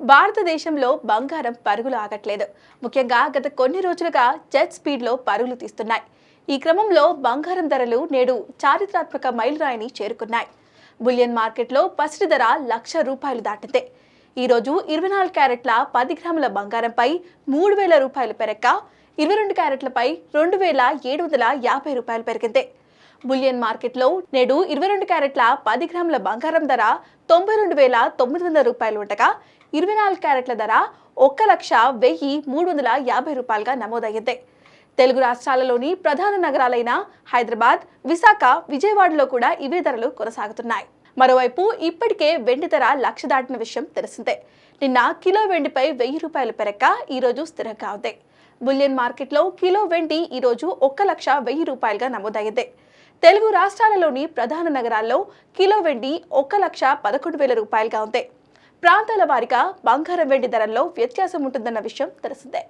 భారతదేశంలో బంగారం పరుగులు ఆగట్లేదు. ముఖ్యంగా గత కొన్ని రోజులుగా జెట్ స్పీడ్లో పరుగులు తీస్తున్నాయి. ఈ క్రమంలో బంగారం ధరలు నేడు చారిత్రాత్మక మైలురాయిని చేరుకున్నాయి. బులియన్ మార్కెట్లో పసిడి ధర ₹1,00,000 దాటింది. ఈరోజు 24 క్యారెట్ల 10 గ్రాముల బంగారంపై ₹3,000 పెరక్క 22 క్యారెట్లపై ₹2,750 పెరిగింది. బులియన్ మార్కెట్లో నేడు 22 క్యారెట్ల 10 గ్రాముల బంగారం ధర ₹92,900 ఉండగా 24 క్యారెట్ల ధర ₹1,01,350గా నమోదయ్యింది. తెలుగు రాష్ట్రాలలోని ప్రధాన నగరాలైన హైదరాబాద్, విశాఖ, విజయవాడలో కూడా ఇవే ధరలు కొనసాగుతున్నాయి. మరోవైపు ఇప్పటికే వెండి ధర 1,00,000 దాటిన విషయం తెలిసిందే. నిన్న కిలో వెండిపై ₹1,000 పెరక్క ఈరోజు స్థిరంగా ఉంది. బులియన్ మార్కెట్లో కిలో వెండి ఈరోజు ₹1,10,000గా నమోదయ్యింది. తెలుగు రాష్ట్రాలలోని ప్రధాన నగరాల్లో కిలో వెండి ₹1,11,000గా ఉంది. ప్రాంతాల వారీగా బంగారం వెండి ధరల్లో వ్యత్యాసం ఉంటుందన్న విషయం తెలిసిందే.